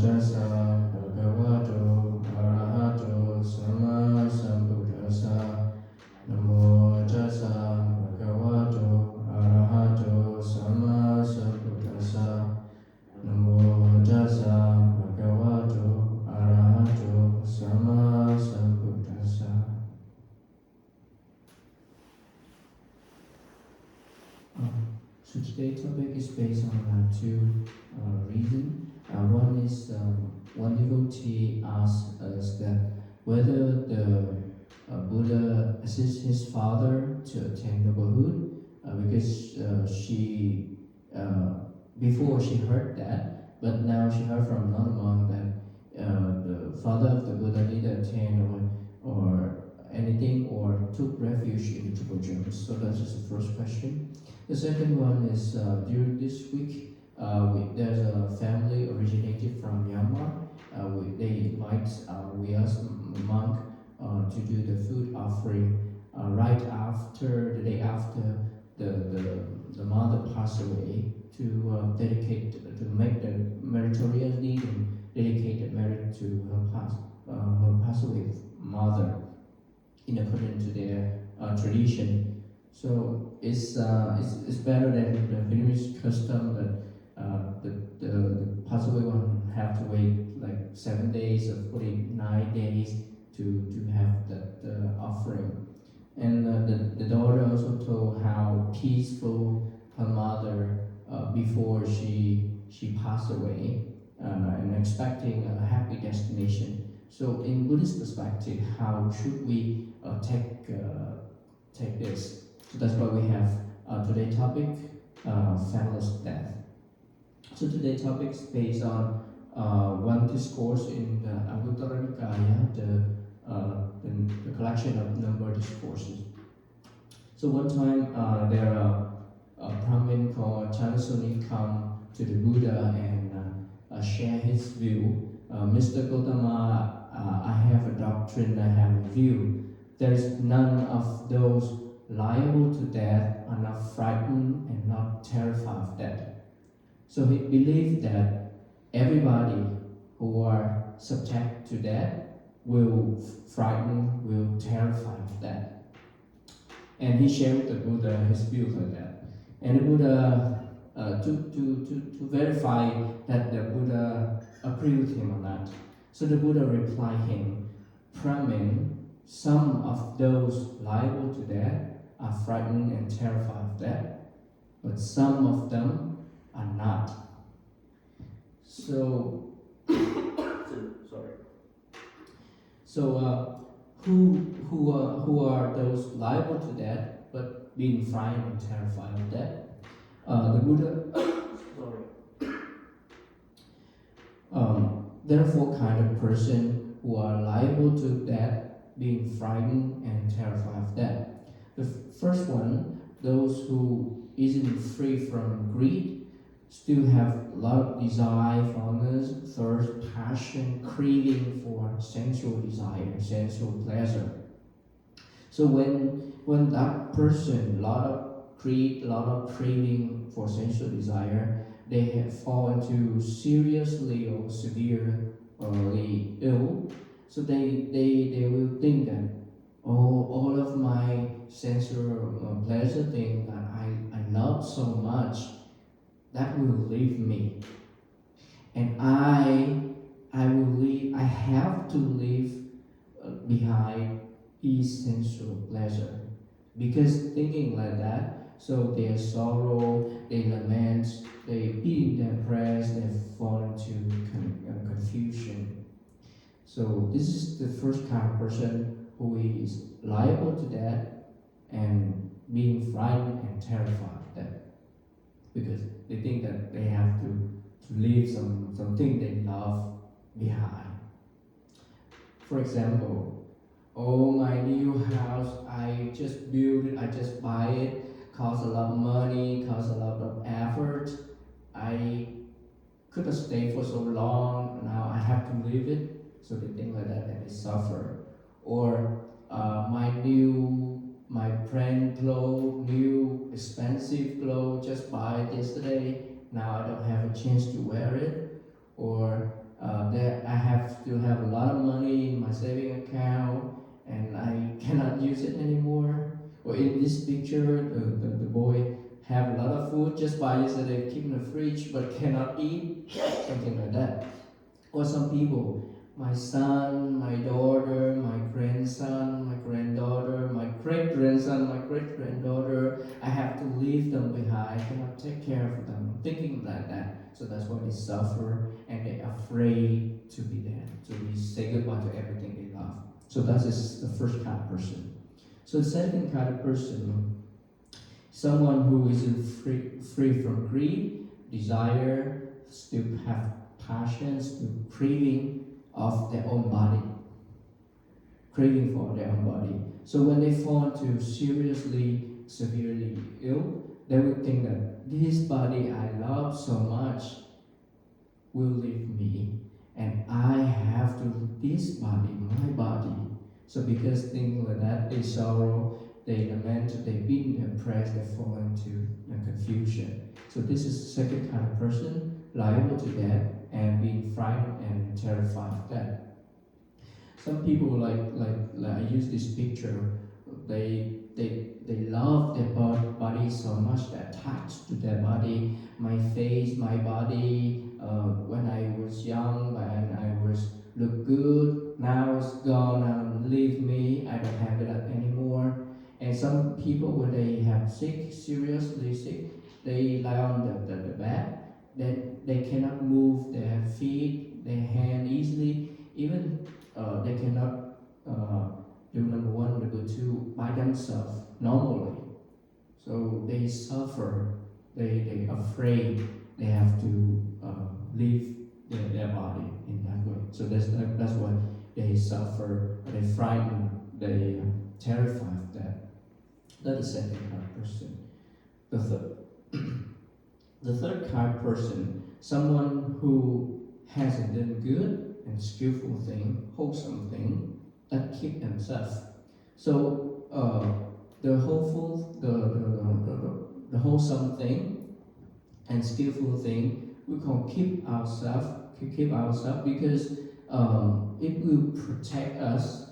tassa bhagavato arahato sama sambuddhassa. Namo tassa bhagavato arahato sama sambuddhassa. Namo tassa bhagavato arahato sama sambuddhassa. So today's topic is based on two reasons. One is one devotee asked us that whether the Buddha assists his father to attain the Buddhahood, because she before she heard that, but now she heard from another monk that the father of the Buddha didn't attain or anything or took refuge in the triple gems. So that's just the first question. The second one is during this week, there's a family originated from Myanmar. They invite we as monk to do the food offering right after the day after the mother passed away, to dedicate to make the meritorious deed and dedicate the merit to her passed away mother in accordance to their tradition. So it's better than the Vietnamese custom that the passed away one have to wait like 7 days or 49 days to have that offering. And the daughter also told how peaceful her mother before she passed away, and expecting a happy destination. So in Buddhist perspective, how should we take this? So that's why we have today's topic, family's death. So today's topic is based on one discourse in the Anguttara Nikaya, the collection of number discourses. So one time there a Brahmin called Chanasuni come to the Buddha and share his view. Mr. Gautama, I have a doctrine, I have a view. There is none of those liable to death are not frightened and not terrified of death. So he believed that everybody who are subject to death will frighten, will terrify of death. And he shared with the Buddha his views on that. And the Buddha, to verify that the Buddha agreed with him or not. So the Buddha replied him, Brahmin, some of those liable to death are frightened and terrified of death, but some of them are not. So, sorry. So, who are those liable to death but being frightened and terrified of death? The Buddha, there are four kind of person who are liable to death, being frightened and terrified of death. The first one, those who isn't free from greed, still have a lot of desire, fondness, thirst, passion, craving for sensual desire, sensual pleasure. So when that person, a lot of greed, a lot of craving for sensual desire, they have fallen into seriously or severely ill. So they will think that, all of my sensual pleasure thing that I love so much, that will leave me. And I have to leave behind his sensual pleasure. Because thinking like that, so they sorrow, they lament, they beat their breast, they fall into confusion. So this is the first kind of person who is liable to death and being frightened and terrified of death, because they think that they have to leave something they love behind. For example, my new house, I just built it, I just buy it, costs a lot of money, costs a lot of effort. I couldn't stay for so long, now I have to leave it. So they think like that and they suffer. Or my brand clothes, new expensive clothes, just buy it yesterday, now I don't have a chance to wear it. Or to have a lot of money in my saving account and I cannot use it anymore. Or in this picture, the boy have a lot of food just by yesterday, keep in the fridge but cannot eat, something like that. Or some people, my son, my daughter, my grandson, my granddaughter, my great-grandson, my great-granddaughter, I have to leave them behind, I cannot take care of them, thinking like that. So that's why they suffer and they're afraid to be there, to be say goodbye to everything they love. So that is the first kind of person. So the second kind of person, someone who is free from greed, desire, still have passions, still craving of their own body, craving for their own body. So when they fall into seriously, severely ill, they would think that this body I love so much will leave me, and I have to leave this body, my body. So because things like that, they sorrow, they lament, they beat, they oppress, they fall into confusion. So this is the second kind of person, liable to death and being frightened and terrified of death. Some people like I use this picture, they love their body so much, they're attached to their body. My face, my body, when I was young, when I was look good, now it's gone, now leave me, I don't have that anymore. And some people when they have sick, seriously sick, they lie on the bed, then they cannot move their feet, their hand easily, even they cannot do number one, number two by themselves normally. So they suffer, they afraid, they have to leave their body in that way. So that's why they suffer, they frightened, they terrified of that. That's the second kind of person. The third kind of person, someone who has done good and skillful thing, wholesome thing, that keep themselves. So the wholesome thing and skillful thing, we can keep ourselves because it will protect us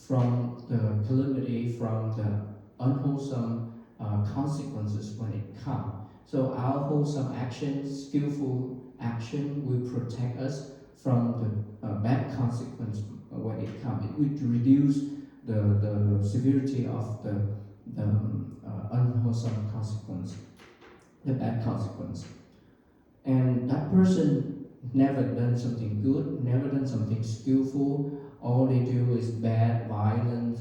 from the calamity, from the unwholesome consequences when it comes. So our wholesome action, skillful action will protect us from the bad consequence when it comes. It will reduce the severity of the unwholesome consequence, the bad consequence. And that person never done something good, never done something skillful. All they do is bad, violent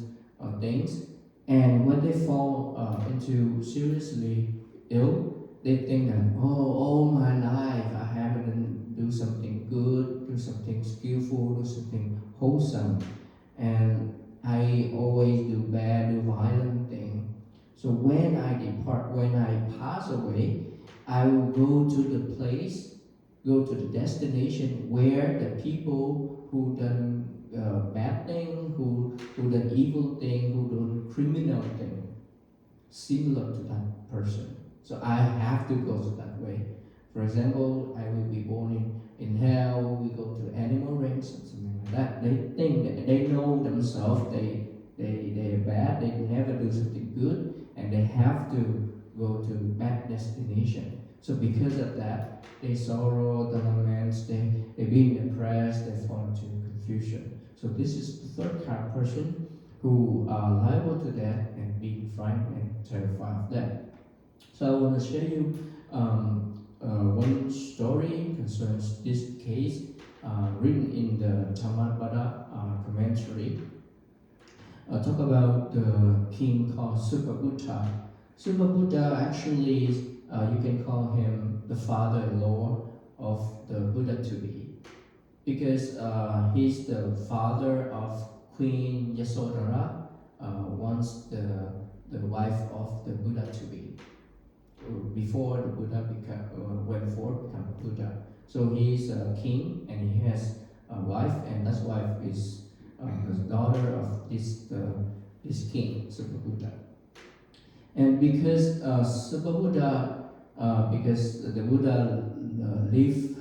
things. And when they fall into seriously ill, they think that, oh, all my life I haven't do something good, do something skillful, do something wholesome, and I always do bad, do violent thing. So when I depart, when I pass away, I will go to the place, go to the destination where the people who done bad thing, who done evil thing, who done criminal thing, similar to that person. So I have to go to that way. For example, I will be born in hell, we go to animal ranks, something like that. They think that they know themselves, they're bad, they never do something good, and they have to go to bad destination. So because of that, they sorrow, they lament, they being depressed, they fall into confusion. So this is the third kind of person who are liable to death and being frightened and terrified of death. So I want to share you one story concerns this case, written in the Dhammapada commentary. Talk about the king called Supabuddha. Supabuddha actually is, you can call him the father-in-law of the Buddha to be, because he's the father of Queen Yasodhara, once the wife of the Buddha to be, before the Buddha went forth to become Buddha. So he's a king and he has a wife, and that wife is the daughter of this king, Supabuddha. And because Supabuddha, because the Buddha leave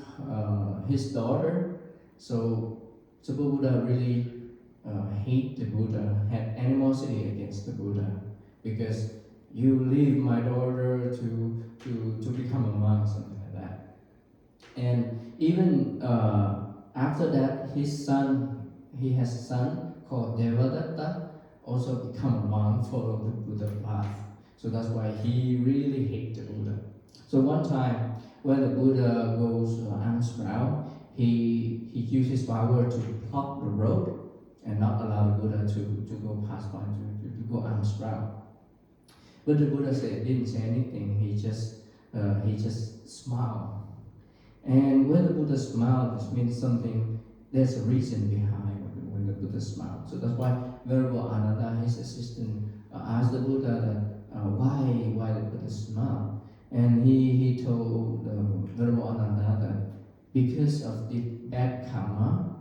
his daughter, so Super Buddha really hate the Buddha, had animosity against the Buddha, because you leave my daughter to become a monk, something like that. And even after that, he has a son called Devadatta, also become a monk, follow the Buddha path. So that's why he really hates the Buddha. So one time, when the Buddha goes arms round, he uses power to block the road and not allow the Buddha to go past by, to go arms round. But the Buddha didn't say anything. He just smiled. And when the Buddha smiled, this means something. There's a reason behind when the Buddha smiled. So that's why Venerable Ananda, his assistant, asked the Buddha that why the Buddha smiled. And he told Venerable Ananda that because of the bad karma,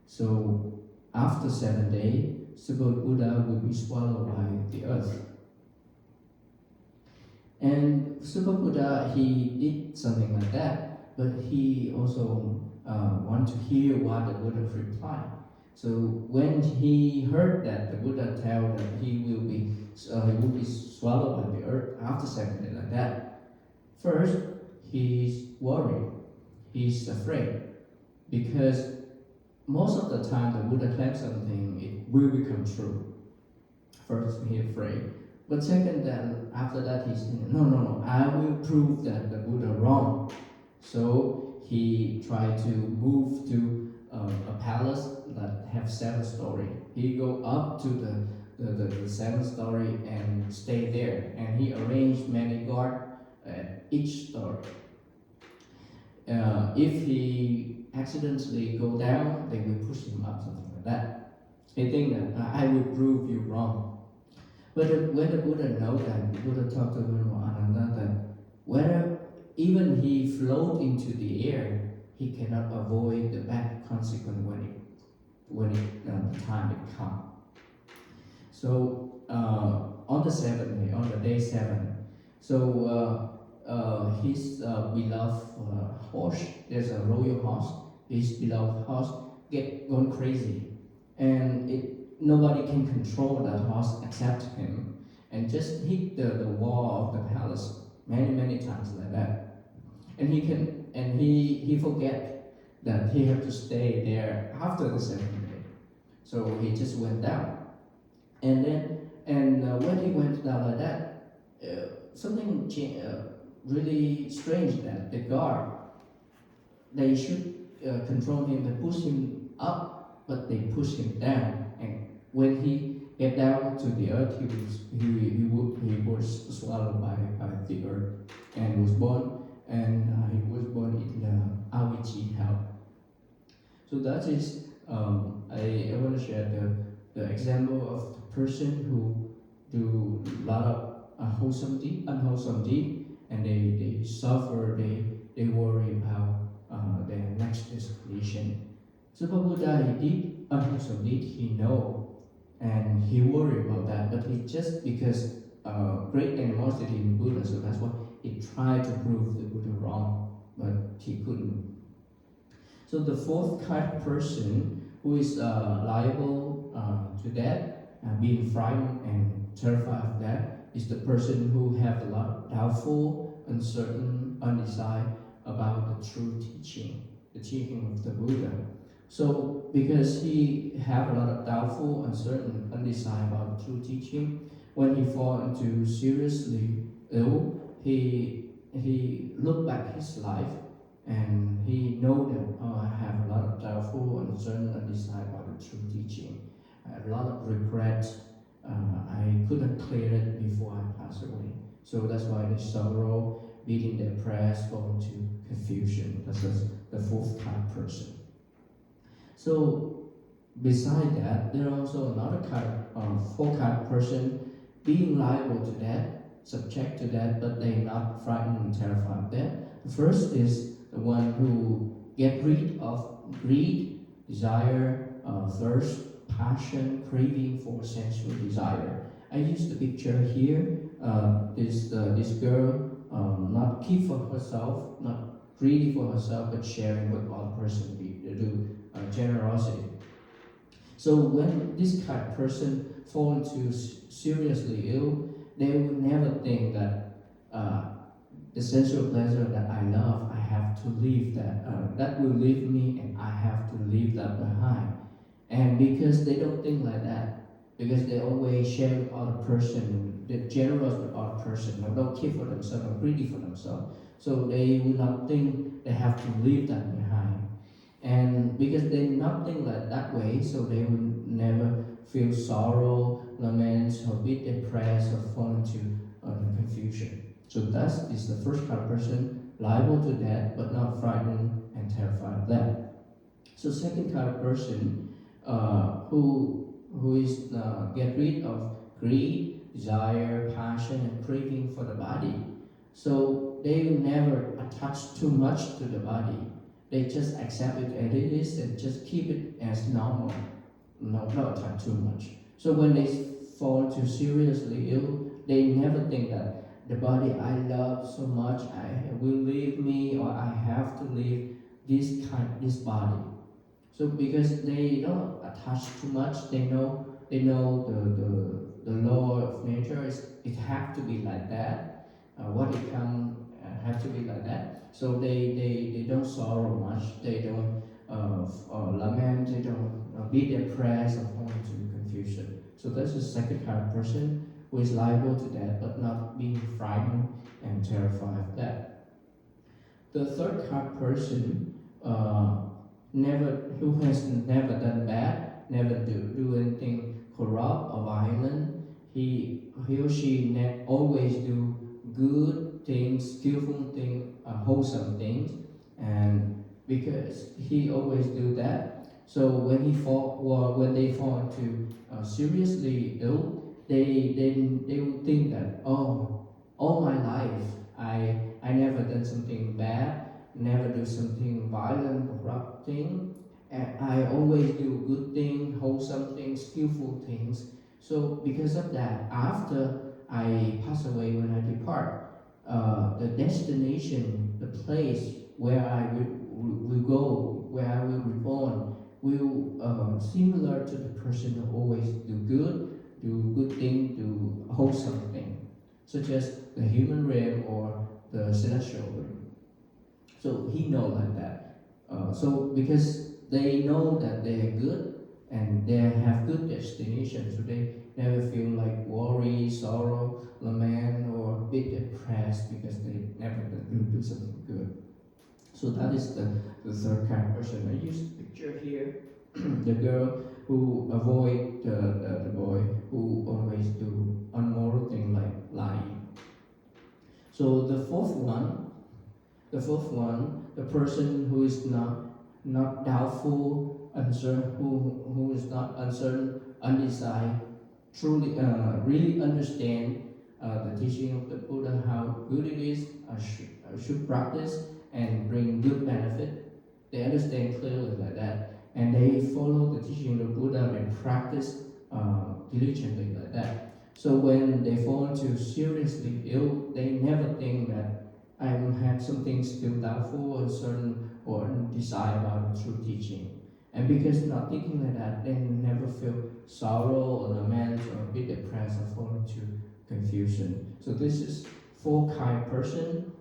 so after 7 days, Super Buddha will be swallowed by the earth. And Super Buddha, he did something like that, but he also want to hear what the Buddha replied. So when he heard that the Buddha tell that he will be swallowed by the earth after 7 days like that, first he's worried, he's afraid, because most of the time the Buddha claims something, it will become true. First he's afraid. But second, then after that, he said, no, I will prove that the Buddha wrong. So he tried to move to a palace that have 7 stories. He go up to the 7th story and stay there. And he arranged many guards at each story. If he accidentally go down, they will push him up, something like that. He think that I will prove you wrong. But when the Buddha knows that, the Buddha talked to Venerable Ananda that whether even he float into the air, he cannot avoid the bad consequence when the time it comes. So on the 7th day, on the day 7, so his beloved horse, there's a royal horse, his beloved horse gone crazy, and nobody can control that horse except him, and just hit the wall of the palace many times like that. And he forget that he had to stay there after the 7th day. So he just went down. And when he went down like that, something really strange, that the guard, they should control him and push him up, but they push him down. And when he get down to the earth, he was swallowed by the earth and was born. And he was born in the Avicii hell. So that is I want to share the example of the person who do a lot of unwholesome deed, and they suffer, they worry about their next destination. Super Buddha, he did unwholesome deed, he know, and he worried about that, but he just because great animosity in Buddha, so that's why he tried to prove the Buddha wrong, but he couldn't. So the 4th kind of person who is liable to death, being frightened and terrified of death, is the person who have a lot of doubtful, uncertain, undecided about the true teaching, the teaching of the Buddha. So because he have a lot of doubtful, uncertain, undecided about the true teaching, when he fall into seriously ill, he look back his life and he know that I have a lot of doubtful, uncertain, undecided about the true teaching. I have a lot of regret. I couldn't clear it before I passed away. So that's why the sorrow, beating their prayers, fall into confusion. That's the 4th kind of person. So beside that, there are also another kind of 4 kind of person being liable to death, subject to death, but they're not frightened and terrified of death. The first is the one who get rid of greed, desire, thirst, passion, craving for sensual desire. I use the picture here. This girl not keep for herself, not greedy for herself, but sharing with other person do generosity. So when this kind of person fall into seriously ill, they will never think that the sensual pleasure that I love, I have to leave that. That will leave me, and I have to leave that behind. And because they don't think like that, because they always share with other person, they're generous with other person, they don't keep for themselves or greedy for themselves. So they will not think they have to leave that behind. And because they not think like that way, so they will never feel sorrow, lament, or be depressed or fall into confusion. So that is the first kind of person liable to that, but not frightened and terrified of that. So second kind of person who is get rid of greed, desire, passion, and craving for the body. So they will never attach too much to the body. They just accept it as it is and just keep it as normal, not attach too much. So when they fall into seriously ill, they never think that the body I love so much will leave me, or I have to leave this body. So because they don't attach too much, they know the law of nature is it have to be like that. What it come have to be like that. So they don't sorrow much. They don't lament. They don't be depressed or fall into confusion. So that's the second kind of person who is liable to that, but not being frightened and terrified of that. The third kind of person who has never done bad, never do anything corrupt or violent. He or she always do good things, skillful things, wholesome things, and because he always do that, so when they fall into seriously ill, they will think that, oh, all my life I never done something bad, never do something violent, corrupt thing, and I always do good things, wholesome things, skillful things. So because of that, after I pass away, when I depart, the destination, the place where I will go, where I will be born, will similar to the person who always do good thing, do wholesome thing, such as the human realm or the celestial realm. So he know like that. So because they know that they are good and they have good destination, so they never feel like worry, sorrow, lament, or be depressed because they never do something good. So that is the third kind of person. I use the picture here. The girl who avoid the boy who always do unmoral thing like lying. So the fourth one, the person who is not doubtful, uncertain, who is not uncertain, undecided, truly really understand the teaching of the Buddha, how good it is, should practice and bring good benefit. They understand clearly like that, and they follow the teaching of the Buddha and practice diligently like that. So when they fall into seriously ill, they never think that I have something still doubtful, uncertain, or undecide about the true teaching. And because not thinking like that, they never feel sorrow or lament or be depressed or fall into confusion. So this is four kind person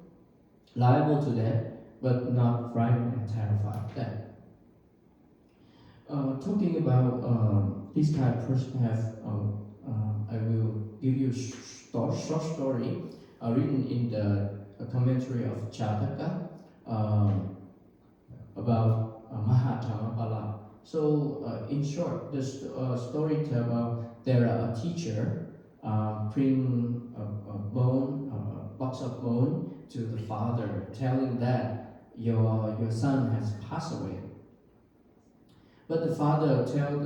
liable to that, but not frightened and terrified of that. Talking about this kind of person have, I will give you a short story written in the commentary of Chataka about Mahathamapala. So in short, this story tells about there a teacher bring a bone, a box of bone to the father, telling that your son has passed away. But the father tells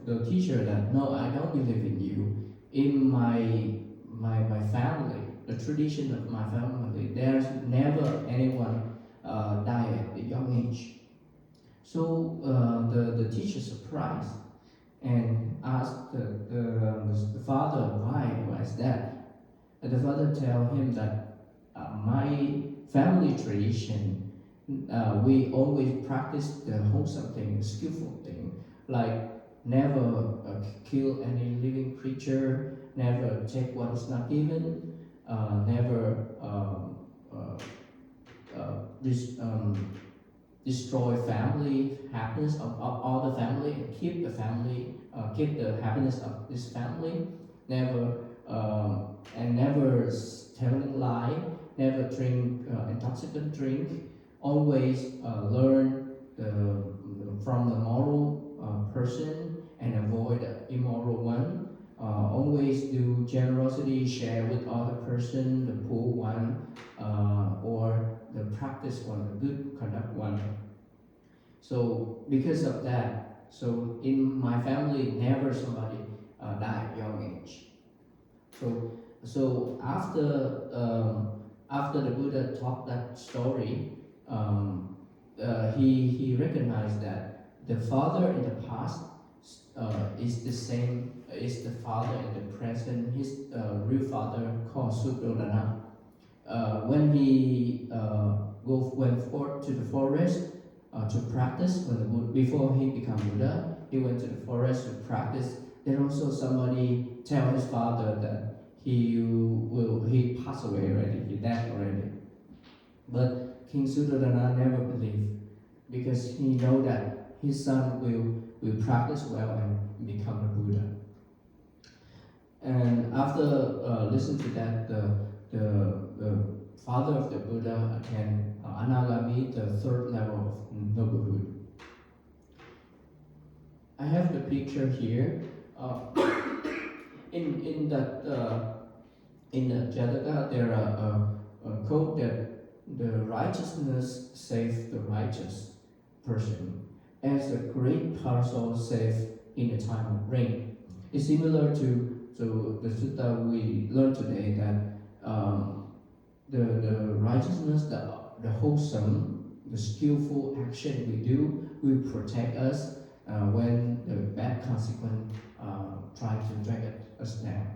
the teacher that, no, I don't believe in you. In my family, the tradition of my family, there's never anyone die at a young age. So the teacher surprised and asked the father, why is that? And the father tell him that my family tradition, we always practice the wholesome thing, skillful thing, like never kill any living creature, never take what is not given, never destroy family happiness of all the family, and keep the family, keep the happiness of this family, never and never telling lie, never drink intoxicant drink, always learn from the moral person and avoid the immoral one. Always do generosity, share with other person, the poor one, or the practice one, the good conduct one. So because of that, so in my family, never somebody died at young age. So after the Buddha taught that story, he recognized that the father in the past is the same, is the father in the present. His real father called Suddhodana. When he went forth to the forest to practice, before he became Buddha, he went to the forest to practice. Then also somebody tell his father that he passed away already, he died already. But King Suddhodana never believed, because he know that his son will practice well and become a Buddha. And after listening to that, the father of the Buddha attained Anagami, the third level of noblehood. I have the picture here. In the Jataka, there are a quote that the righteousness saves the righteous person, as the great parasol saves in the time of rain. It's similar to the sutta we learned today, that the righteousness, the wholesome, the skillful action we do will protect us when the bad consequence try to drag us down.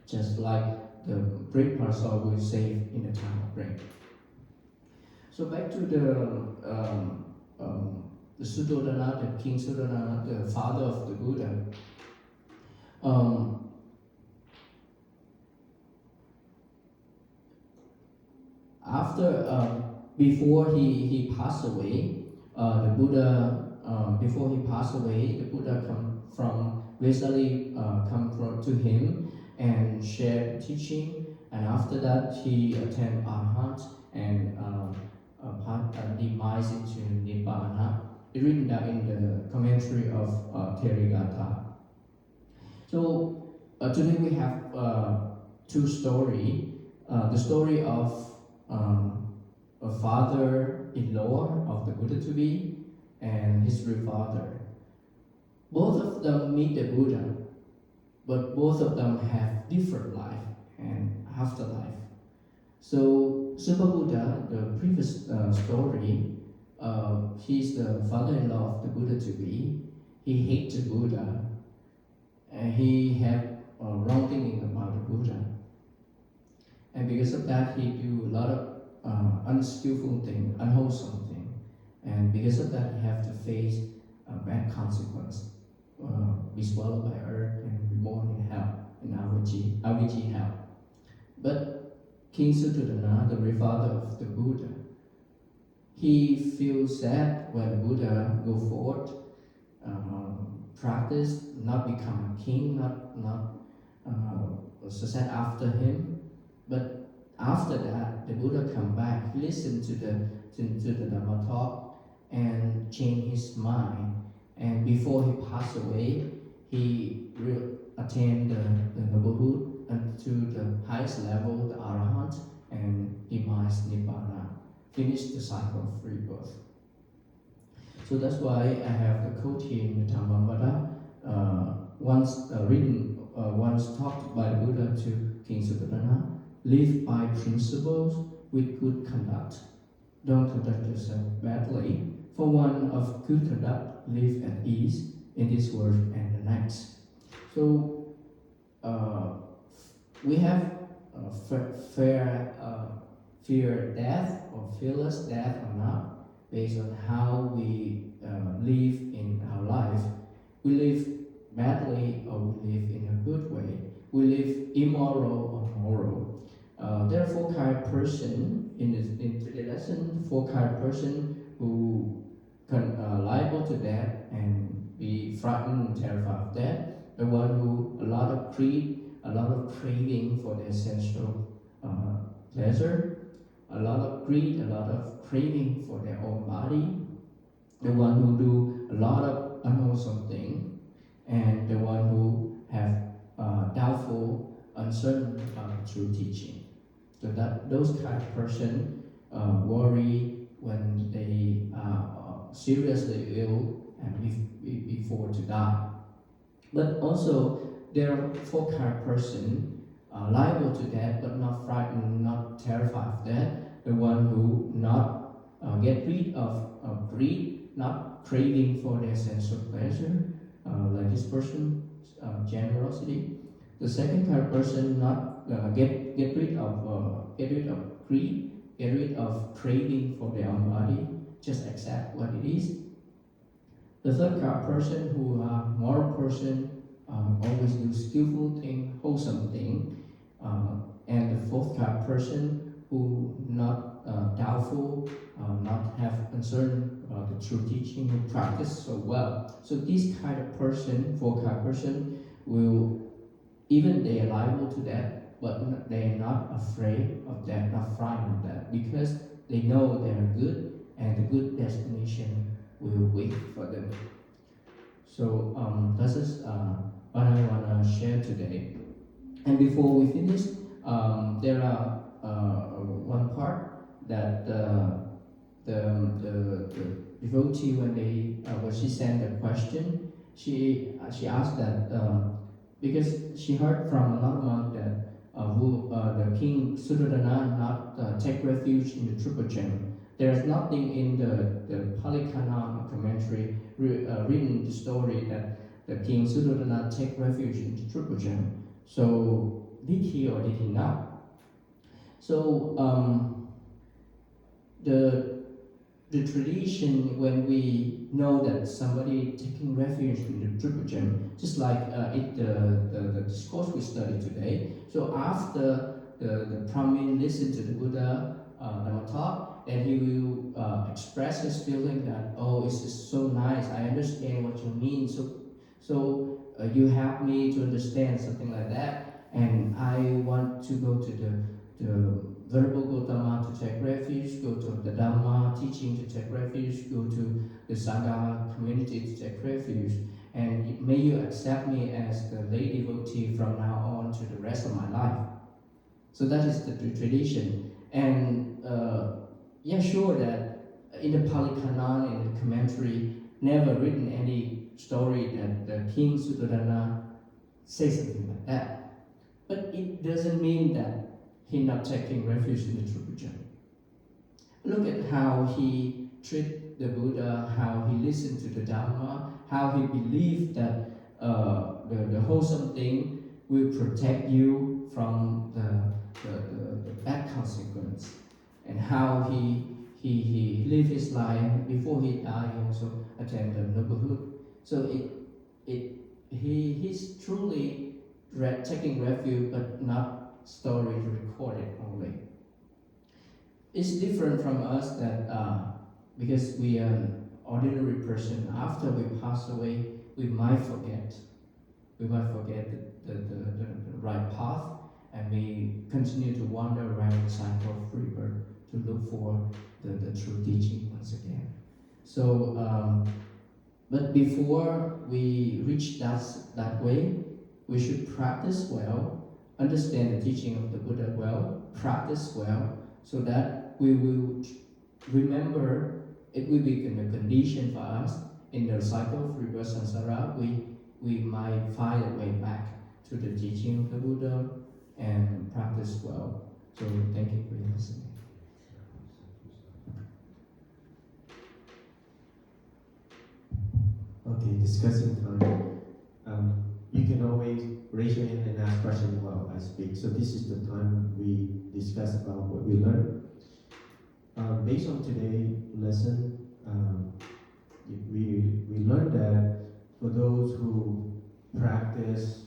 Just like the great parasol will save in the time of rain. So back to the Suddhodana, the King Suddhodana, the father of the Buddha. Before he passed away, the Buddha come to him and shared teaching, and after that he attained Arhat and demise into Nibbana. It's written down in the commentary of Therigatha. So today we have two stories. The story of a father-in-law of the Buddha to be and his real father. Both of them meet the Buddha, but both of them have different life and afterlife. So Super Buddha, the previous story, he's the father-in-law of the Buddha to be. He hates the Buddha, and he had wrong thinking about the Buddha. And because of that, he do a lot of unskillful thing, unwholesome thing. And because of that, he have to face a bad consequence, be swallowed by earth and reborn in hell, in Avijji hell. But King Suddhodana, the real father of the Buddha, he feels sad when the Buddha go forward, practice, not become a king, not succeed after him. But after that, the Buddha come back, listen to the Dhamma talk, and change his mind. And before he passed away, he attained the noblehood and to the highest level, the Arahant, and demise Nibbana, finish the cycle of rebirth. So that's why I have the quote here in the Dhammapada, once talked by the Buddha to King Suddhodana: live by principles with good conduct. Don't conduct yourself badly. For one of good conduct, live at ease in this world and the next. So we have fear death or fearless death or not, based on how we live in our life. we live badly or we live in a good way, we live immoral or moral. There are four kind of person in today's lesson. Four kind of person who can liable to death and be frightened and terrified of death. The one who a lot of greed, a lot of craving for their sensual pleasure, a lot of greed, a lot of craving for their own body. The one who do a lot of unwholesome thing, and the one who have doubtful, uncertain about the true teaching. So that those kind of person worry when they are seriously ill and before to die. But also there are four kind of person liable to death, but not frightened, not terrified of death. The one who not get rid of greed, not craving for their sensual pleasure, like this person, generosity. The second kind of person not get rid of greed, get rid of craving for their own body, just accept what it is. The third kind of person who are moral person, always do skillful thing, wholesome thing. And the fourth kind of person who not doubtful, not have concern about the true teaching, who practice so well. So this kind of person, four kind of person, will, even they are liable to that, but they are not afraid of that, not frightened of that, because they know they are good and the good destination will wait for them. So this is what I want to share today. And before we finish, there are one part that the devotee, when she sent the question, she asked that because she heard from another monk that the king Suddhodana not take refuge in the triple gem. There is nothing in the Pali Canon commentary written the story that the king Suddhodana take refuge in the triple gem. So did he or did he not? So the tradition, when we know that somebody taking refuge in the triple gem, just like the discourse we studied today. So after the Brahmin listened to the Buddha Dhamma talk, and he will express his feeling that, oh, it's just so nice, I understand what you mean, so you help me to understand something like that, and I want to go to the Venerable Gautama to take refuge, go to the Dhamma teaching to take refuge, go to the Sangha community to take refuge, and may you accept me as the lay devotee from now on to the rest of my life. So that is the tradition. And yeah, sure that in the Pali Canon, in the commentary, never written any story that the King Suddhodana says something like that. But it doesn't mean that he not taking refuge in the triple gem. Look at how he treated the Buddha, how he listened to the Dhamma, how he believed that the wholesome thing will protect you from the bad consequence, and how he lived his life before he died. He also attained the noblehood. So he's truly taking refuge, but not story recorded only. It's different from us that because we are an ordinary person, after we pass away, we might forget the right path, and we continue to wander around the cycle of rebirth to look for the true teaching once again. So, but before we reach that way, we should practice well, understand the teaching of the Buddha well, practice well, so that we will remember, it will be a condition for us in the cycle of rebirth samsara. We might find a way back to the teaching of the Buddha and practice well. So thank you for your listening. Okay, discussing time. You can always raise your hand and ask questions while I speak. So this is the time we discuss about what we learned. Based on today's lesson, we learned that For those who practice,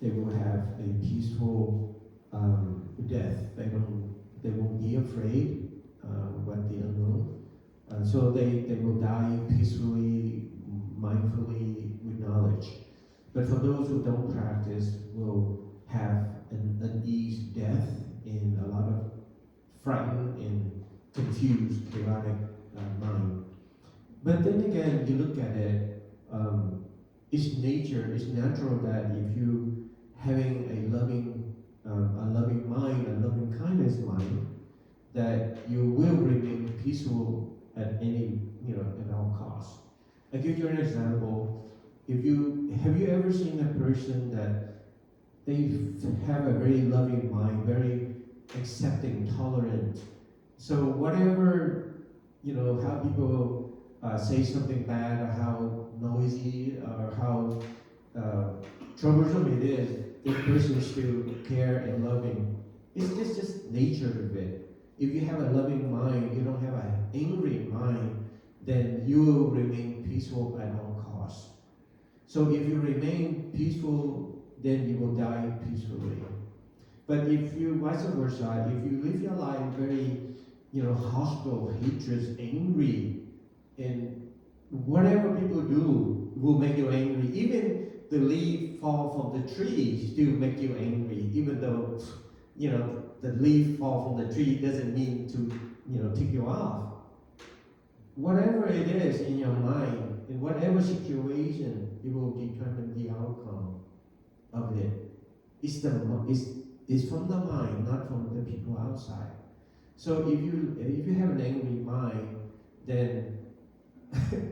they will have a peaceful death. They won't be afraid what the unknown. So they will die peacefully, mindfully, with knowledge. But for those who don't practice, will have an uneasy death in a lot of frightened and confused, chaotic mind. But then again, you look at it, it's nature, it's natural that if you having a loving mind, a loving kindness mind, that you will remain peaceful at any, at all costs. I give you an example. Have you ever seen a person that they have a very loving mind, very accepting, tolerant? So whatever, how people say something bad, or how noisy, or how troublesome it is, this person still care and loving. It's just nature of it. If you have a loving mind, you don't have an angry mind, then you will remain peaceful at all costs. So if you remain peaceful, then you will die peacefully. But if you, vice versa, if you live your life very, hostile, hatred, angry, and whatever people do will make you angry. Even the leaf fall from the tree still make you angry, even though, the leaf fall from the tree doesn't mean to, take you off. Whatever it is in your mind, in whatever situation, it will determine the outcome of it. It's from the mind, not from the people outside. So if you have an angry mind, then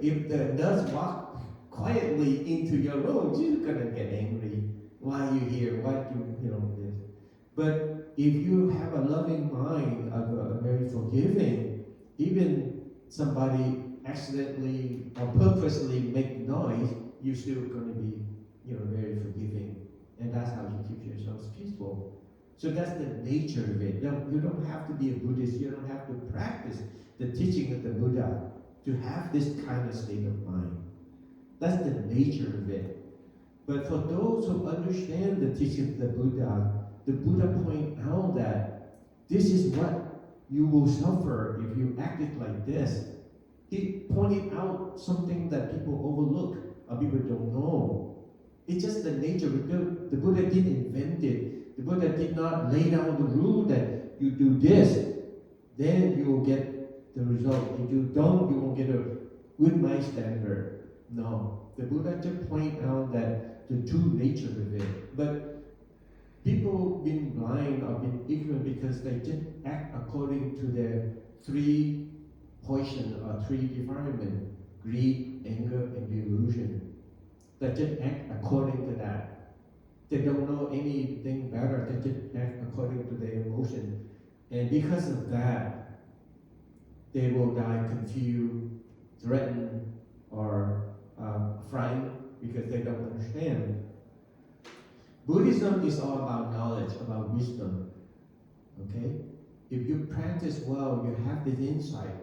if the dust walk quietly into your room, you're gonna get angry. Why you here? What this? But if you have a loving mind, a very forgiving, even somebody accidentally or purposely make noise, you're still gonna be, very forgiving, and that's how you keep yourselves peaceful. So that's the nature of it. You don't have to be a Buddhist. You don't have to practice the teaching of the Buddha to have this kind of state of mind. That's the nature of it. But for those who understand the teaching of the Buddha point out that this is what you will suffer if you acted like this. He pointed out something that people overlook or people don't know. It's just the nature. The Buddha didn't invent it. The Buddha did not lay down the rule that you do this, then you will get the result. If you don't, you won't get it with my standard. No. The Buddha just point out that the true nature of it. But people been blind or been ignorant because they just act according to their three poison or three defilement: greed, anger, and delusion. They just act according to that. They don't know anything better. They just act according to their emotion. And because of that, they will die confused, threatened, or frightened because they don't understand. Buddhism is all about knowledge, about wisdom. Okay? If you practice well, you have this insight.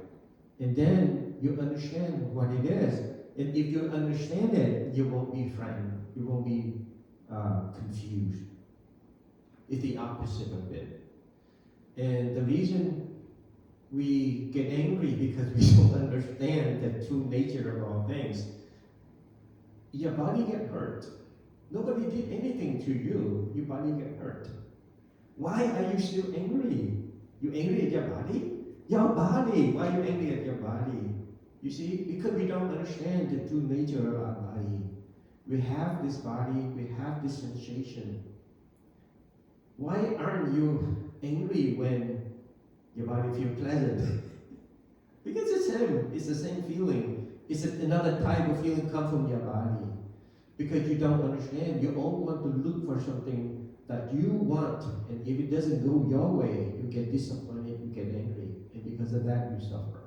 And then you understand what it is. And if you understand it, you won't be frightened. You won't be confused. It's the opposite of it. And the reason we get angry because we don't understand the true nature of all things. Your body get hurt. Nobody did anything to you. Your body get hurt. Why are you still angry? You angry at your body? Your body. Why are you angry at your body? You see, because we don't understand the true nature of our body. We have this body, we have this sensation. Why aren't you angry when your body feels pleasant? Because it's the same feeling. It's another type of feeling come from your body. Because you don't understand, you only want to look for something that you want, and if it doesn't go your way, you get disappointed, you get angry, and because of that, you suffer.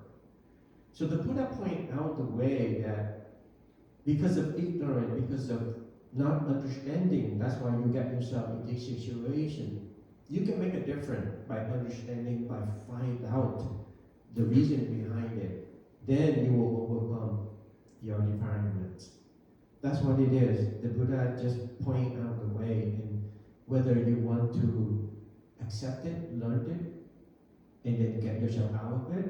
So the Buddha point out the way that because of ignorance, because of not understanding, that's why you get yourself in this situation. You can make a difference by understanding, by finding out the reason behind it. Then you will overcome your defilements. That's what it is. The Buddha just pointing out the way, and whether you want to accept it, learn it, and then get yourself out of it,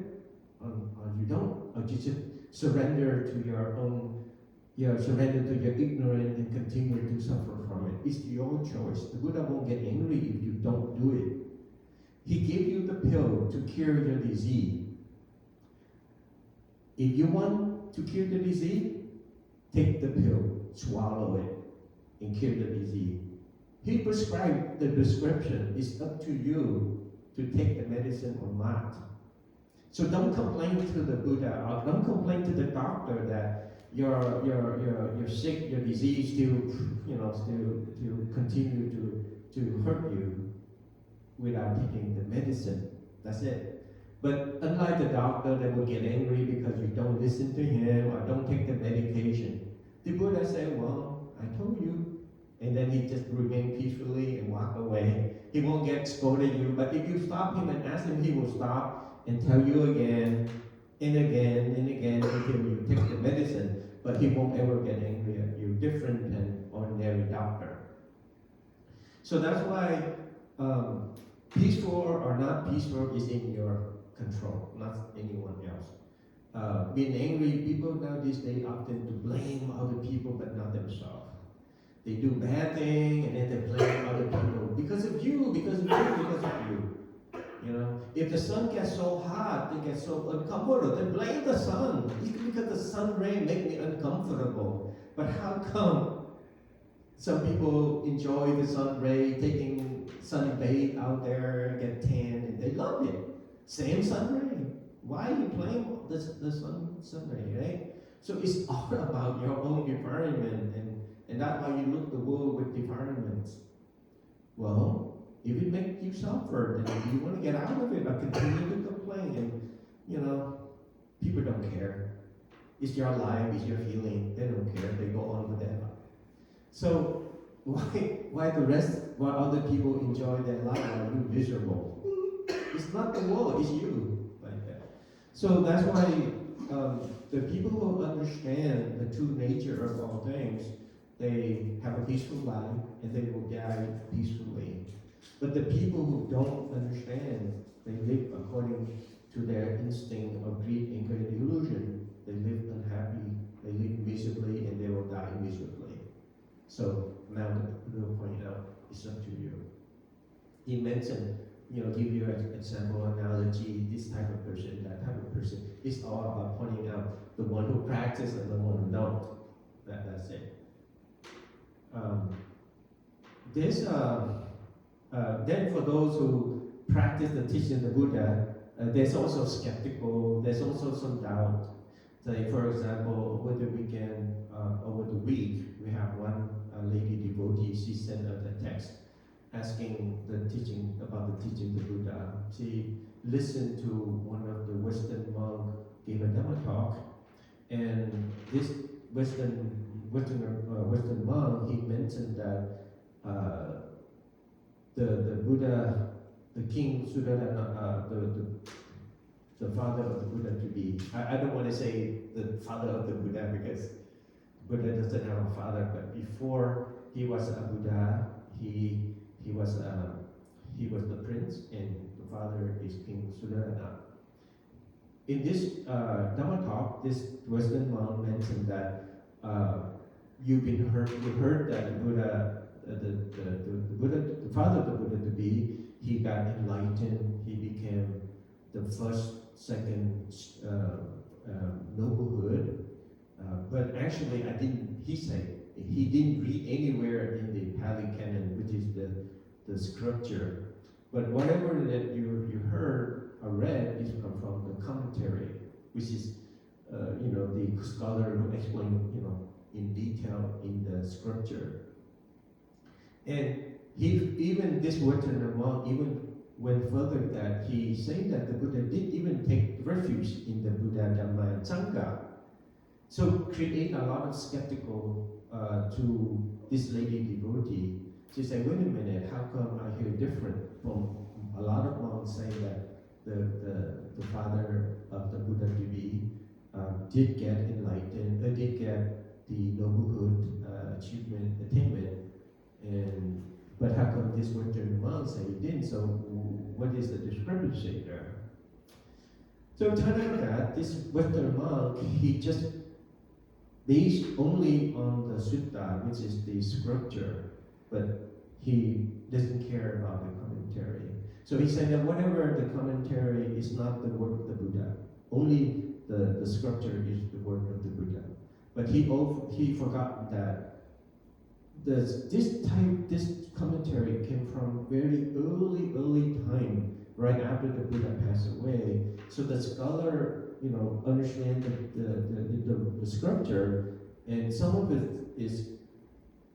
or you don't, or you just surrender to your own, surrender to your ignorance and continue to suffer from it. It's your choice. The Buddha won't get angry if you don't do it. He gave you the pill to cure your disease. If you want to cure the disease, take the pill, swallow it, and cure the disease. He prescribed the prescription. It's up to you to take the medicine or not. So don't complain to the Buddha, or don't complain to the doctor that you're sick, your disease still continue to hurt you without taking the medicine. That's it. But unlike the doctor that will get angry because you don't listen to him or don't take the medication, the Buddha said, well, I told you. And then he just remain peacefully and walk away. He won't get scolded you, but if you stop him and ask him, he will stop and tell you again and again and again until you take the medicine. But he won't ever get angry at you, different than ordinary doctor. So that's why peaceful or not peaceful is in your control, not anyone else. Being angry, people nowadays, they often to blame other people but not themselves. They do bad things and then they blame other people because of you, because of you, because of you. You know, if the sun gets so hot, they get so uncomfortable, they blame the sun. It's because the sun ray make me uncomfortable. But how come some people enjoy the sun ray, taking sunbathe out there, get tan, and they love it. Same sun ray. Why you blame the sun ray, right? So it's all about your own environment, and that's why you look the world with environments. Well, if it makes you suffer, then you want to get out of it or continue to complain. And, people don't care. It's your life, it's your feeling. They don't care. They go on with their life. So why other people enjoy their life while you miserable? It's not the world, it's you. Like that. So that's why the people who understand the true nature of all things, they have a peaceful life and they will die peacefully. But the people who don't understand, they live according to their instinct of greed, anger, and illusion. They live unhappy, they live miserably, and they will die miserably. So now the Buddha point out, it's up to you. He mentioned, give you an example, analogy, this type of person, that type of person. It's all about pointing out the one who practices and the one who don't. That's it. Then for those who practice the teaching of the Buddha, there's also skeptical, there's also some doubt. Say, for example, over the weekend, over the week, we have one lady devotee, she sent us a text asking about the teaching of the Buddha. She listened to one of the Western monks give a Dhamma talk, and this Western monk, he mentioned that the Buddha, the king Sudarana, the father of the Buddha to be. I don't want to say the father of the Buddha because Buddha doesn't have a father, but before he was a Buddha, he was the prince, and the father is King Sudarana. In this Dhamma talk, this Western monk mentioned that you heard that the Buddha, the father of the Buddha to be, he got enlightened, he became the first, second noblehood. But actually, he didn't read anywhere in the Pali Canon, which is the scripture. But whatever that you heard or read is from the commentary, which is the scholar who explained in detail in the scripture. And even this Western monk even went further that he said that the Buddha didn't even take refuge in the Buddha, Dhamma, and Sangha. So create a lot of skeptical to this lady devotee. She said, wait a minute, how come I hear different from a lot of monks say that the father of the Buddha to be did get enlightened, did get the noblehood, attainment, but how come this Western monk say he didn't? So what is the discrepancy there? So it turned out that this Western monk, he just based only on the sutta, which is the scripture, but he doesn't care about the commentary. So he said that whatever the commentary is not the word of the Buddha, only the scripture is the word of the Buddha. But he forgot that this commentary came from very early time, right after the Buddha passed away. So the scholar, understand the scripture, and some of it is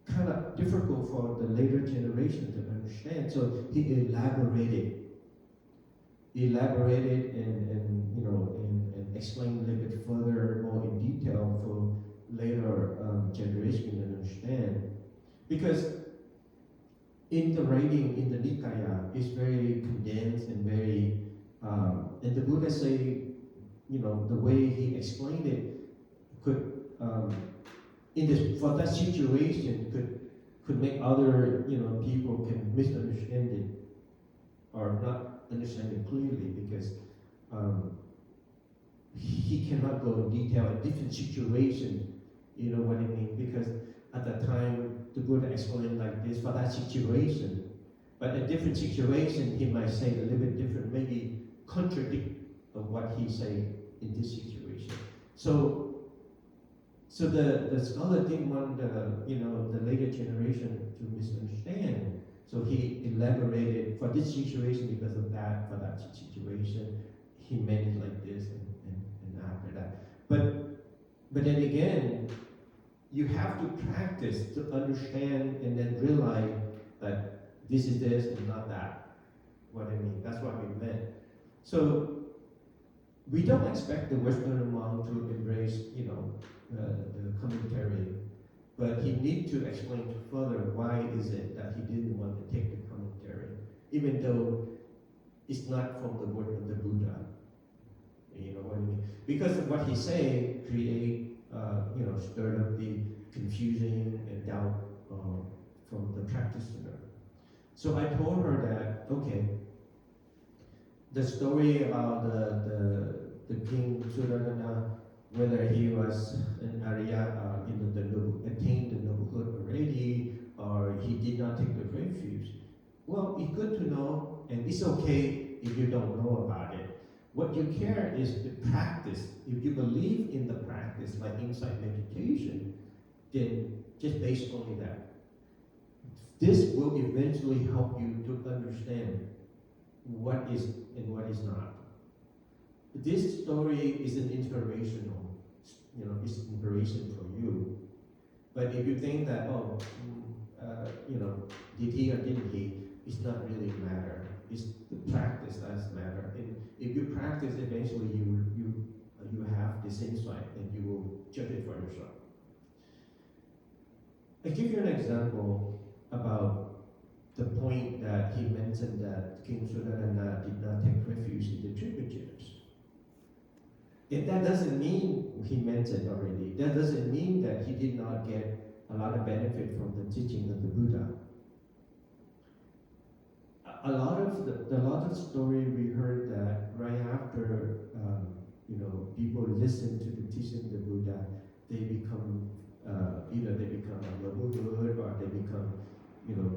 kind of difficult for the later generation to understand. So he elaborated and explained a little bit further, more in detail for later generation to understand. Because in the writing in the Nikaya, it's very condensed and very, and the Buddha say, the way he explained it could, for that situation, could make other, people can misunderstand it or not understand it clearly, because he cannot go in detail in different situations. You know what I mean? Because at that time, the Buddha explained like this for that situation. But a different situation, he might say a little bit different, maybe contradict of what he say in this situation. So the scholar didn't want the later generation to misunderstand. So he elaborated for this situation because of that, for that situation, he meant it like this and after that. But then again, you have to practice to understand and then realize that this is this and not that. What I mean, that's what we meant. So we don't expect the Western monk to embrace, the commentary, but he needs to explain further why is it that he didn't want to take the commentary, even though it's not from the word of the Buddha. You know what I mean? Because of what he say create, stirred up the confusion and doubt from the practitioner. So I told her that, okay, the story about the king Sudarana, whether he was an Arya, attained the noblehood already, or he did not take the refuge. Well, it's good to know, and it's okay if you don't know about it. What you care is the practice. If you believe in the practice, like insight meditation, then just based only that. This will eventually help you to understand what is and what is not. This story is an inspirational, it's inspiration for you. But if you think that, did he or didn't he, it's not really matter. It's the practice that's matter. And if you practice, eventually you have this insight and you will judge it for yourself. I give you an example about the point that he mentioned that King Sudarana did not take refuge in the tributaries. If that doesn't mean he meant it already. That doesn't mean that he did not get a lot of benefit from the teaching of the Buddha. A lot of story we heard that right after people listen to the teaching of the Buddha, they become either they become a noblehood or they become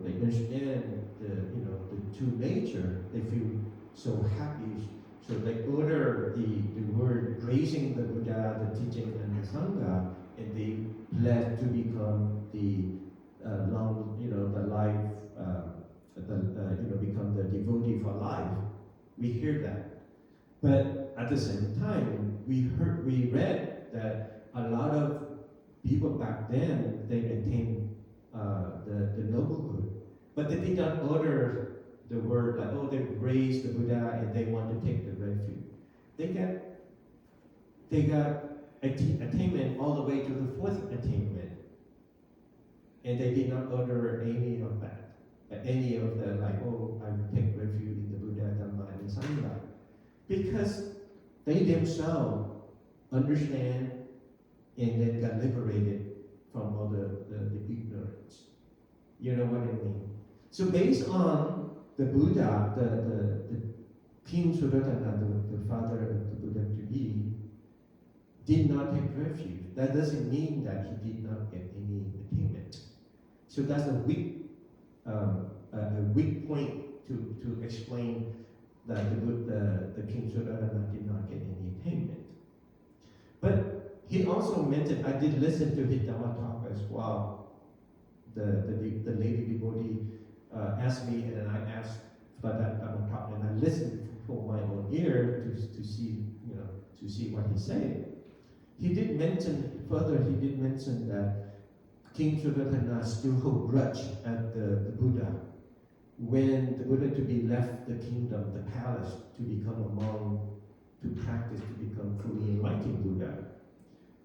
they understand the true nature. They feel so happy. So they order the word praising the Buddha, the teaching, and the Sangha, and they pledge to become the become the devotee for life. We hear that, but at the same time, we read that a lot of people back then they attained the noblehood, but they did not order the word like, they raised the Buddha and they want to take the refuge. They got attainment all the way to the fourth attainment, and they did not order any of that, any of the I take refuge in the Buddha, Dhamma, and Sangha, because they themselves understand and then got liberated from all the You know what I mean? So based on the Buddha, the King Suratana, the father of the Buddha to be, did not take refuge. That doesn't mean that he did not get any attainment. So that's a weak point to explain that the King Suratana did not get any attainment. But he also mentioned, I did listen to his Dhamma talk as well. The lady devotee asked me, and I asked for that Dhamma talk, and I listened for my own ear to see, to see what he said. He did mention that King Suratana still hold grudge at the Buddha. When the Buddha to be left the kingdom, the palace, to become a monk, to practice, to become fully enlightened Buddha.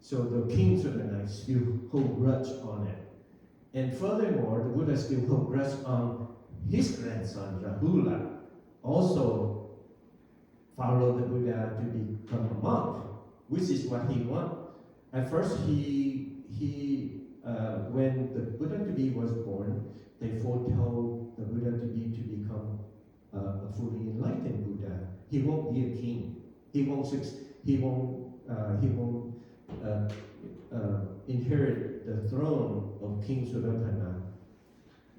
So the King Suratana still hold grudge on it. And furthermore, the Buddha still hold grudge on his grandson, Rahula, also followed the Buddha to become a monk, which is what he wanted. At first, when the Buddha to be was born, they foretold the Buddha to become a fully enlightened Buddha. He won't be a king. He won't inherit the throne of King Suratana,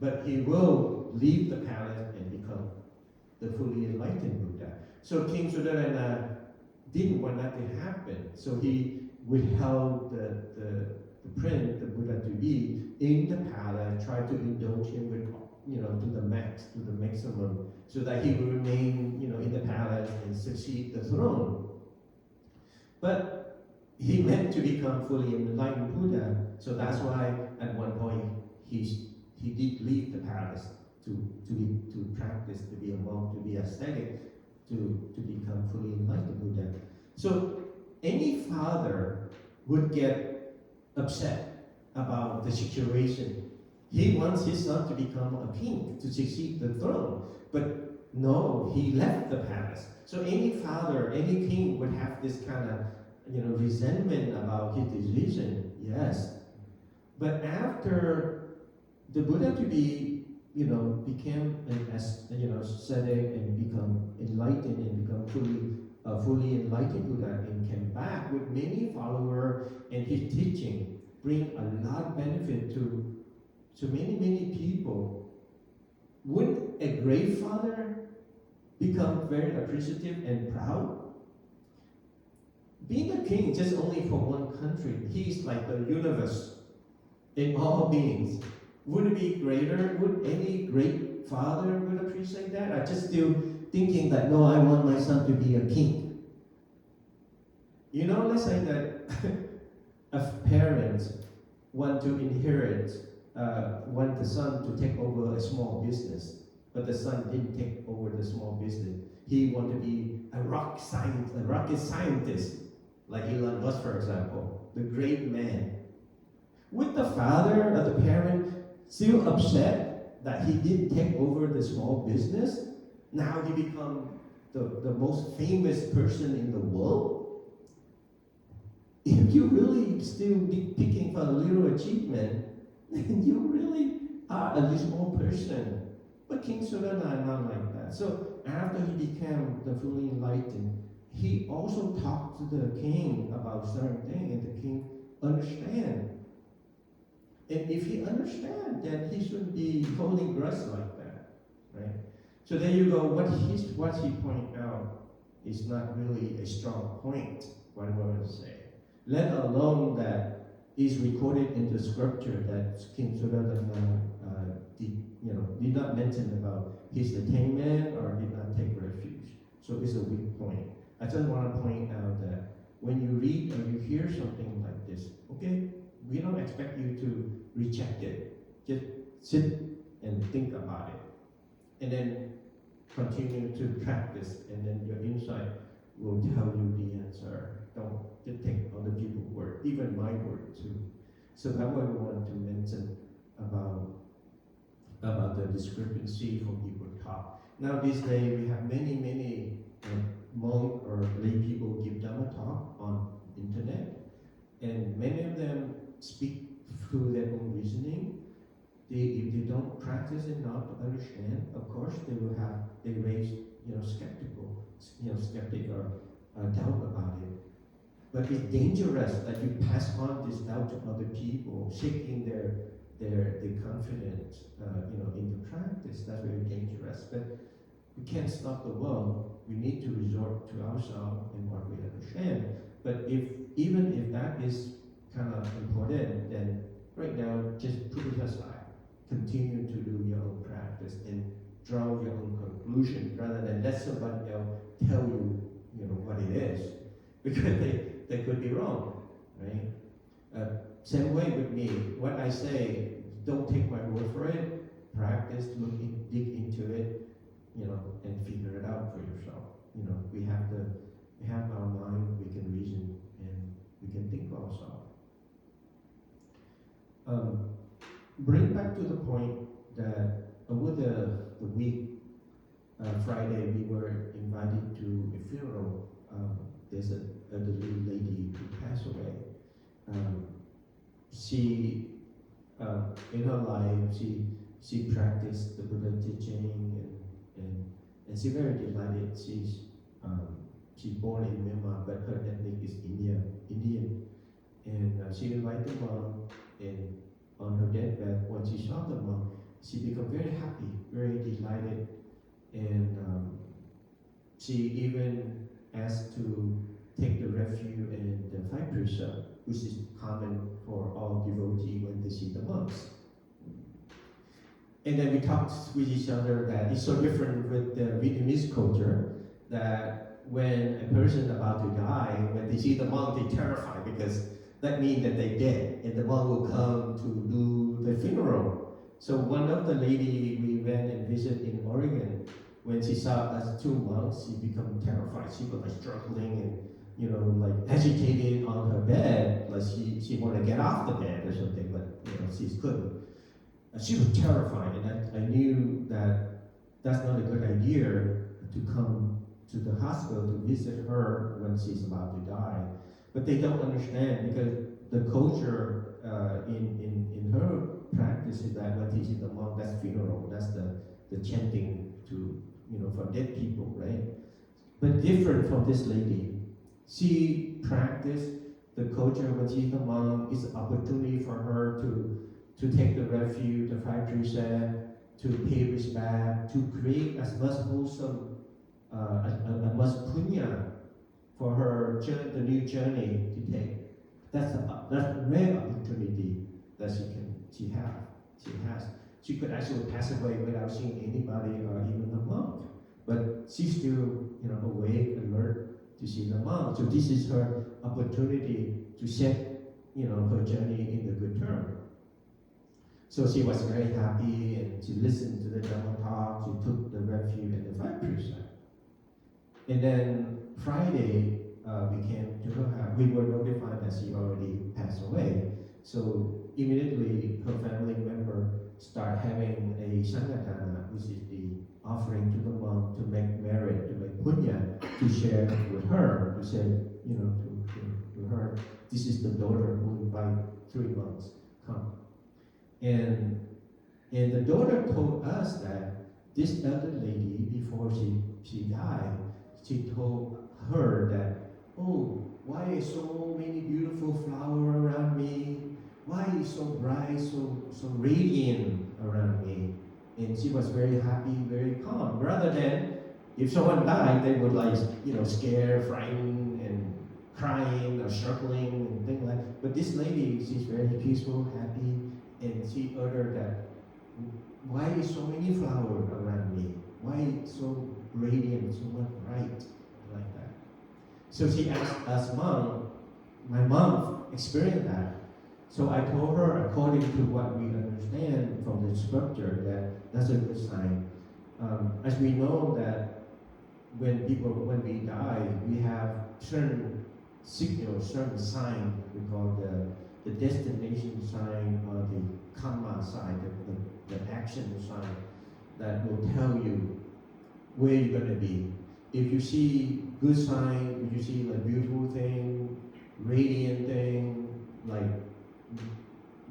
but he will leave the palace and become the fully enlightened Buddha. So King Suratana didn't want that to happen. So he withheld the prince, the Buddha to be, in the palace, tried to indulge him with, to the max, to the maximum, so that he would remain, in the palace and succeed the throne. But he meant to become fully enlightened Buddha, so that's why at one point he did leave the palace to practice, to be a monk, to be ascetic, to become fully enlightened Buddha. So any father would get upset about the situation. He wants his son to become a king, to succeed the throne, but no, he left the palace. So any father, any king would have this kind of resentment about his decision, yes. But after the Buddha to be, became an ascetic and become enlightened and become fully enlightened Buddha and came back with many followers, and his teaching bring a lot of benefit to many people. Would a great father become very appreciative and proud? Being a king just only for one country, he is like the universe in all beings. Would it be greater? Would any great father would appreciate that? I'm just still thinking that, no, I want my son to be a king. Let's say that a parent want to inherit, want the son to take over a small business, but the son didn't take over the small business. He wanted to be a rocket scientist, like Elon Musk, for example, the great man. Would the father or the parent still upset that he didn't take over the small business? Now he become the most famous person in the world? If you really still be picking for a little achievement, then you really are a small person. But King Suratana not like that. So after he became the fully enlightened, he also talked to the king about certain things, and the king understand. And if he understands, then he shouldn't be holding grudge like that, right? So there you go. What he pointed out is not really a strong point, what I want to say. Let alone that is recorded in the scripture that King Suratana did not mention about his attainment or did not take refuge. So it's a weak point. I just want to point out that when you read or you hear something like this, okay, we don't expect you to reject it. Just sit and think about it, and then continue to practice, and then your insight will tell you the answer. Don't just take other people's word, even my word too. So that's what we want to mention about the discrepancy from people talk. Now these days we have many monk or lay people give Dhamma talk on internet, and many of them speak through their own reasoning. if they don't practice enough to understand, of course they raise skeptic or doubt about it. But it's dangerous that you pass on this doubt to other people, shaking their confidence, in the practice. That's very dangerous. But we can't stop the world. We need to resort to ourselves and what we understand. But even if that is kind of important, then right now just put it aside. Continue to do your own practice and draw your own conclusion rather than let somebody else tell you, what it is, because they could be wrong, right? Same way with me. What I say, don't take my word for it. Practice, dig into it, and figure it out for yourself. We have our mind. We can reason and we can think for ourselves. Bring back to the point that over the week, Friday, we were invited to a funeral. There's a little lady who passed away. She, in her life, she practiced the Buddha teaching and she's very delighted. She's born in Myanmar, but her ethnic is Indian. And she invited mom, and on her deathbed, when she saw the monk, she became very happy, very delighted, and she even asked to take the refuge in the five precepts, which is common for all devotees when they see the monks. And then we talked with each other that it's so different with the Vietnamese culture that when a person about to die, when they see the monk, they're terrified because that means that they're dead, and the monk will come to do the funeral. So one of the lady we went and visited in Oregon, when she saw us two monks, she became terrified. She was like struggling and like agitated on her bed, like she wanted to get off the bed or something, but she couldn't. She was terrified, and I knew that that's not a good idea to come to the hospital to visit her when she's about to die. But they don't understand because the culture in her practice is that when they see the monk, that's funeral, that's the chanting to for dead people, right? But different from this lady, she practiced the culture when she's the monk. It's an opportunity for her to take the refuge, the five precepts, to pay respect, to create as much wholesome, as much punya for her the new journey to take. That's a rare opportunity that she has. She could actually pass away without seeing anybody or even the monk, but she's still awake, alert to see the monk. So this is her opportunity to set her journey in the good term. So she was very happy and she listened to the Dhamma talk. She took the refuge and the five precepts. And then Friday, we came to her house. We were notified that she already passed away. So immediately, her family member start having a Santivana, which is the offering to the monk to make merit, to make punya, to share with her, to say, to her, this is the daughter who invited 3 monks, come. And the daughter told us that this elder lady, before she died, she told her that, oh, why is so many beautiful flowers around me? Why is so bright, so radiant around me? And she was very happy, very calm. Rather than if someone died, they would scare, frightened, and crying or struggling and things like that. But this lady, she's very peaceful, happy, and she uttered that, why is so many flowers around me? Why so radiant, so much bright, like that? So she asked us, Mom, my mom experienced that. So I told her, according to what we understand from the scripture, that that's a good sign. As we know that when we die, we have certain signals, certain signs, we call the destination sign or the karma sign, the action sign, that will tell you where you're going to be. If you see good sign, if you see a beautiful thing, radiant thing, like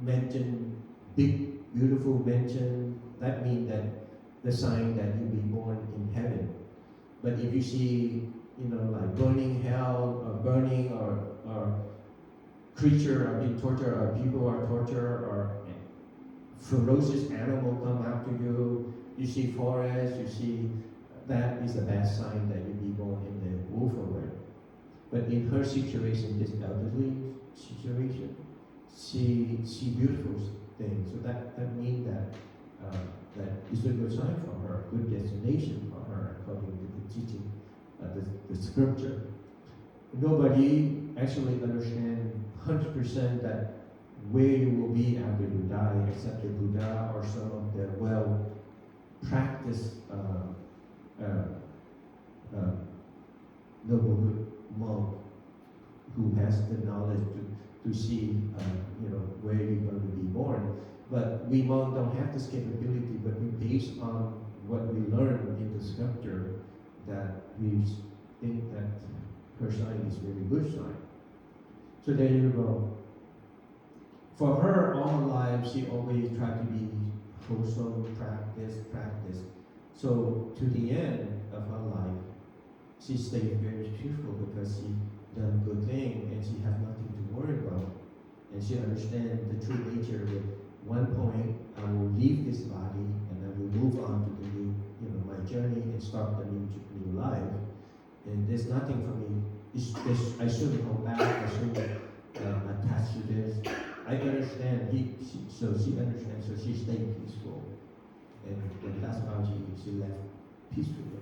mention big beautiful mansion, that means that the sign that you'll be born in heaven. But if you see, like burning hell or burning or creature are being tortured or people are tortured or ferocious animal come after you, you see forest, you see, that is a bad sign that you'll be born in the wolf world. But in her situation, this elderly situation, she beautiful things. So that means that is a good sign for her, good destination for her, according to the teaching, the scripture. Nobody actually understands 100% that where you will be after you die, except the Buddha or some of the well-practiced noble monk who has the knowledge to see, where you're going to be born. But we monks don't have this capability, but we based on what we learned in the scripture, that we think that her sign is very good sign. So there you go. For her, all her life, she always tried to be wholesome, practice. So to the end of her life, she stayed very peaceful because she done good thing and she has nothing to worry about. And she understands the true nature that one point I will leave this body and I will move on to the new, my journey and start the new life. And there's nothing for me. I shouldn't go back. I shouldn't attach to this. I understand. So she understands. So she stayed peaceful, and that's how she left peacefully,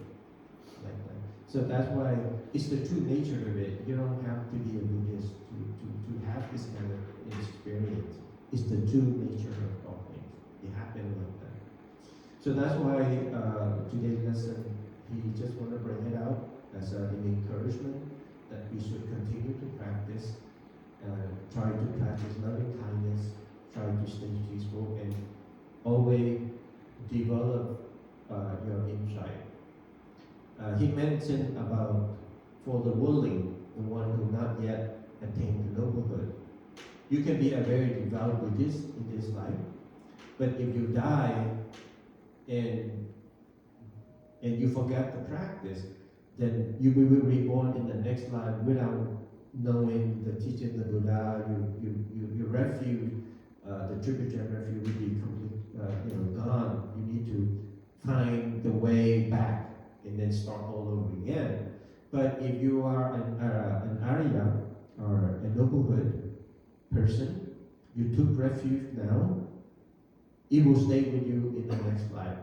like that. So that's why it's the true nature of it. You don't have to be a Buddhist to have this kind of experience. It's the true nature of all things. It happens like that. So that's why today's lesson, he just want to bring it out as an encouragement that we should continue to practice, try to practice loving kindness, try to stay peaceful, and always develop your insight. He mentioned about for the willing, the one who not yet attained the noblehood. You can be a very devout Buddhist in this life, but if you die and you forget the practice, then you will be reborn in the next life without knowing the teaching of the Buddha. Your refuge, the Tripitaka refuge, will be complete, gone. You need to find the way back and then start all over again. But if you are an Arya or a noblehood person, you took refuge now, it will stay with you in the next life.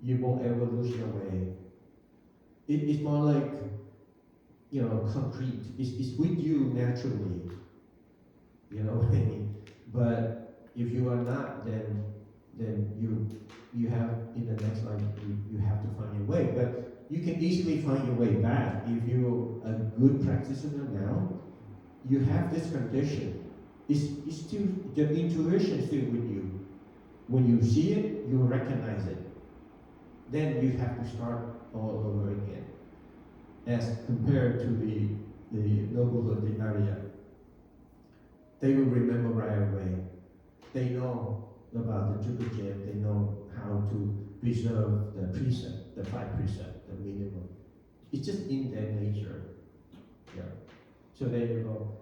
You won't ever lose your way. It's more like, concrete. It's with you naturally. You know what I mean? But if you are not, then you have in the next life you have to find your way. But you can easily find your way back if you're a good practitioner now. You have this condition. It's still the intuition is still with you. When you see it, you recognize it. Then you have to start all over again. As compared to the noblehood, the Arya, they will remember right away. They know about the Tripitaka. They know how to preserve the precept, the 5 precepts, the minimum. It's just in their nature. Yeah. So there you go.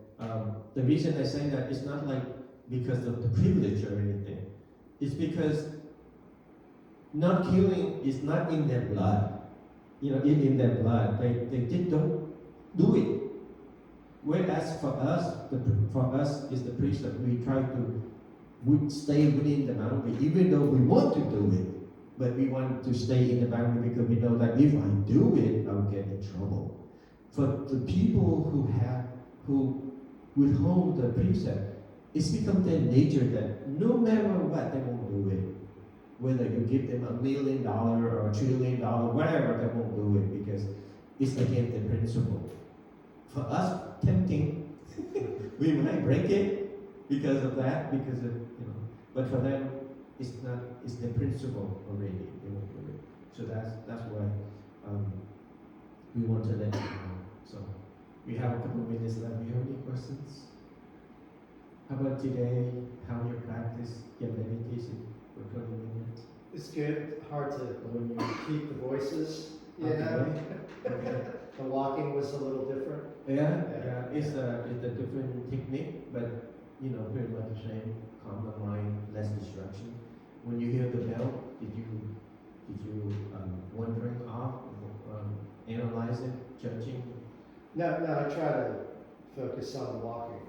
The reason I say that is not like because of the privilege or anything. It's because not killing is not in their blood. In their blood, they just don't do it. Whereas for us is the precept. We try to stay within the boundary, even though we want to do it, but we want to stay in the boundary because we know that if I do it, I'll get in trouble. For the people who withhold the precept, it's become their nature that no matter what, they won't do it. Whether you give them $1 million or $1 trillion, whatever, they won't do it because it's against the principle. For us, tempting, we might break it because of that, but for them, it's not. It's the principle already. They won't do it. So that's why we want to let you know. So we have a couple of minutes left. Do you have any questions? How about today? How your practice, your meditation? It's good. Hard to keep the voices, you Okay. know. Okay. The walking was a little different. Yeah, yeah. It's a different technique, but you know, pretty much the same. Calm the mind, less distraction. When you hear the bell, did you wandering off, analyzing, judging? No, I try to focus on walking.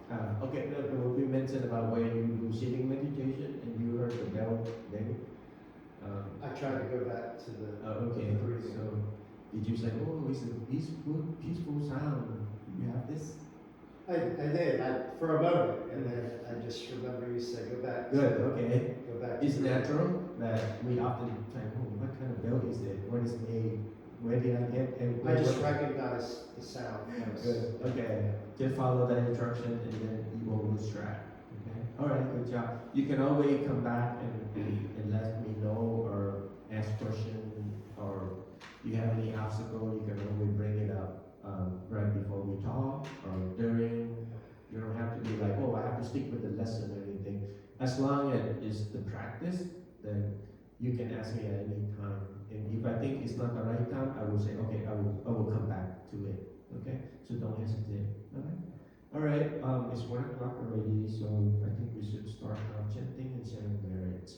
Okay, no, we mentioned about where you do sitting meditation and you heard the bell then. I try to go back to the Okay, breathing. so did you say, oh, it's a peaceful sound? You have this? I did for a moment, and then I just remember you said go back. Good, okay. Go back. It's natural that we often think, oh, what kind of bell is it? What is made? Where did I get it? I just recognize the sound. Good, okay. Just follow that instruction and then you will lose track. Okay. All right, good job. You can always come back and let me know or ask questions, or you have any obstacle, you can always bring it up right before we talk or during. You don't have to be like, oh, I have to stick with the lesson or anything. As long as it's the practice, then you can ask me at any time. And if I think it's not the right time, I will say, okay, I will come back to it. Okay? So don't hesitate. All right. It's 1 o'clock already, so I think we should start now chanting and sharing merits.